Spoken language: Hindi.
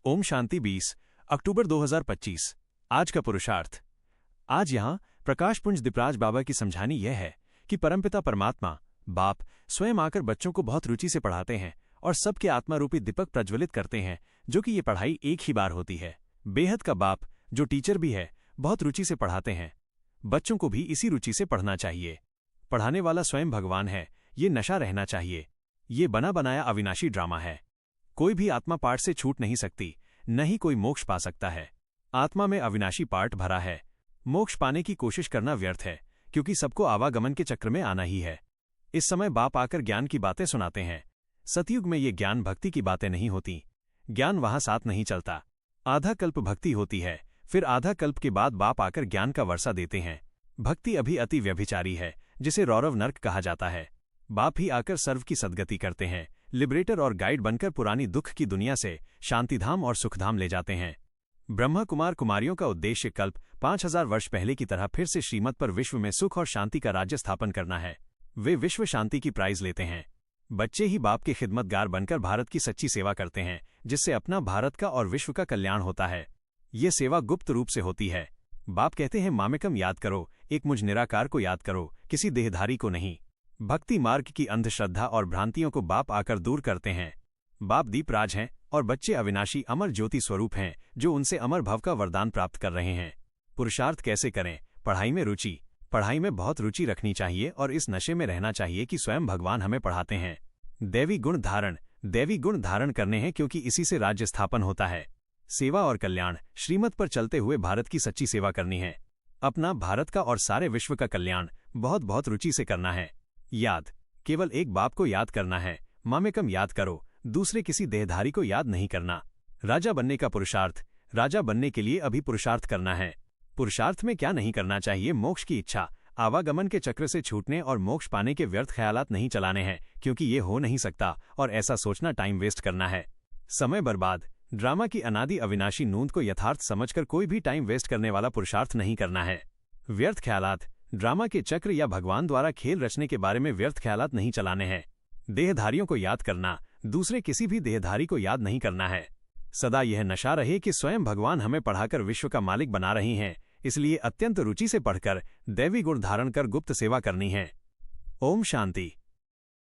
ओम शांति 20 अक्टूबर 2025। आज का पुरुषार्थ। आज यहाँ प्रकाश पुंज दीपराज बाबा की समझानी यह है कि परमपिता परमात्मा बाप स्वयं आकर बच्चों को बहुत रुचि से पढ़ाते हैं और सबके आत्मा रूपी दीपक प्रज्वलित करते हैं, जो कि ये पढ़ाई एक ही बार होती है। बेहद का बाप जो टीचर भी है बहुत रुचि से पढ़ाते हैं। बच्चों को भी इसी रुचि से पढ़ना चाहिए। पढ़ाने वाला स्वयं भगवान है, ये नशा रहना चाहिए। ये बना बनाया अविनाशी ड्रामा है। कोई भी आत्मा पाठ से छूट नहीं सकती, न ही कोई मोक्ष पा सकता है। आत्मा में अविनाशी पाठ भरा है। मोक्ष पाने की कोशिश करना व्यर्थ है, क्योंकि सबको आवागमन के चक्र में आना ही है। इस समय बाप आकर ज्ञान की बातें सुनाते हैं। सतयुग में ये ज्ञान भक्ति की बातें नहीं होती। ज्ञान वहां साथ नहीं चलता। आधा कल्प भक्ति होती है, फिर आधा कल्प के बाद बाप आकर ज्ञान का वर्षा देते हैं। भक्ति अभी अति व्यभिचारी है, जिसे रौरव नर्क कहा जाता है। बाप ही आकर सर्व की सद्गति करते हैं। लिबरेटर और गाइड बनकर पुरानी दुख की दुनिया से शांतिधाम और सुखधाम ले जाते हैं। ब्रह्मा कुमार कुमारियों का उद्देश्य कल्प 5000 वर्ष पहले की तरह फिर से श्रीमत पर विश्व में सुख और शांति का राज्य स्थापन करना है। वे विश्व शांति की प्राइज लेते हैं। बच्चे ही बाप के खिदमतगार बनकर भारत की सच्ची सेवा करते हैं, जिससे अपना भारत का और विश्व का कल्याण होता है। ये सेवा गुप्त रूप से होती है। बाप कहते हैं मामेकम याद करो, एक मुझ निराकार को याद करो, किसी देहधारी को नहीं। भक्ति मार्ग की अंधश्रद्धा और भ्रांतियों को बाप आकर दूर करते हैं। बाप दीपराज हैं और बच्चे अविनाशी अमर ज्योति स्वरूप हैं, जो उनसे अमर भव का वरदान प्राप्त कर रहे हैं। पुरुषार्थ कैसे करें? पढ़ाई में रुचि। पढ़ाई में बहुत रुचि रखनी चाहिए और इस नशे में रहना चाहिए कि स्वयं भगवान हमें पढ़ाते हैं। दैवी गुण धारण करने हैं, क्योंकि इसी से राज्य स्थापन होता है। सेवा और कल्याण श्रीमत पर चलते हुए भारत की सच्ची सेवा करनी है। अपना, भारत का और सारे विश्व का कल्याण बहुत बहुत रुचि से करना है। याद केवल एक बाप को याद करना है। मामेकम याद करो, दूसरे किसी देहधारी को याद नहीं करना। राजा बनने का पुरुषार्थ। राजा बनने के लिए अभी पुरुषार्थ करना है। पुरुषार्थ में क्या नहीं करना चाहिए? मोक्ष की इच्छा, आवागमन के चक्र से छूटने और मोक्ष पाने के व्यर्थ ख्यालात नहीं चलाने हैं, क्योंकि ये हो नहीं सकता और ऐसा सोचना टाइम वेस्ट करना है, समय बर्बाद। ड्रामा की अनादि अविनाशी नूंद को यथार्थ समझकर कोई भी टाइम वेस्ट करने वाला पुरुषार्थ नहीं करना है। व्यर्थ ख्यालात, ड्रामा के चक्र या भगवान द्वारा खेल रचने के बारे में व्यर्थ ख्यालात नहीं चलाने हैं। देहधारियों को याद करना, दूसरे किसी भी देहधारी को याद नहीं करना है। सदा यह नशा रहे कि स्वयं भगवान हमें पढ़ाकर विश्व का मालिक बना रही हैं, इसलिए अत्यंत रुचि से पढ़कर दैवी गुण धारण कर गुप्त सेवा करनी है। ओम शांति।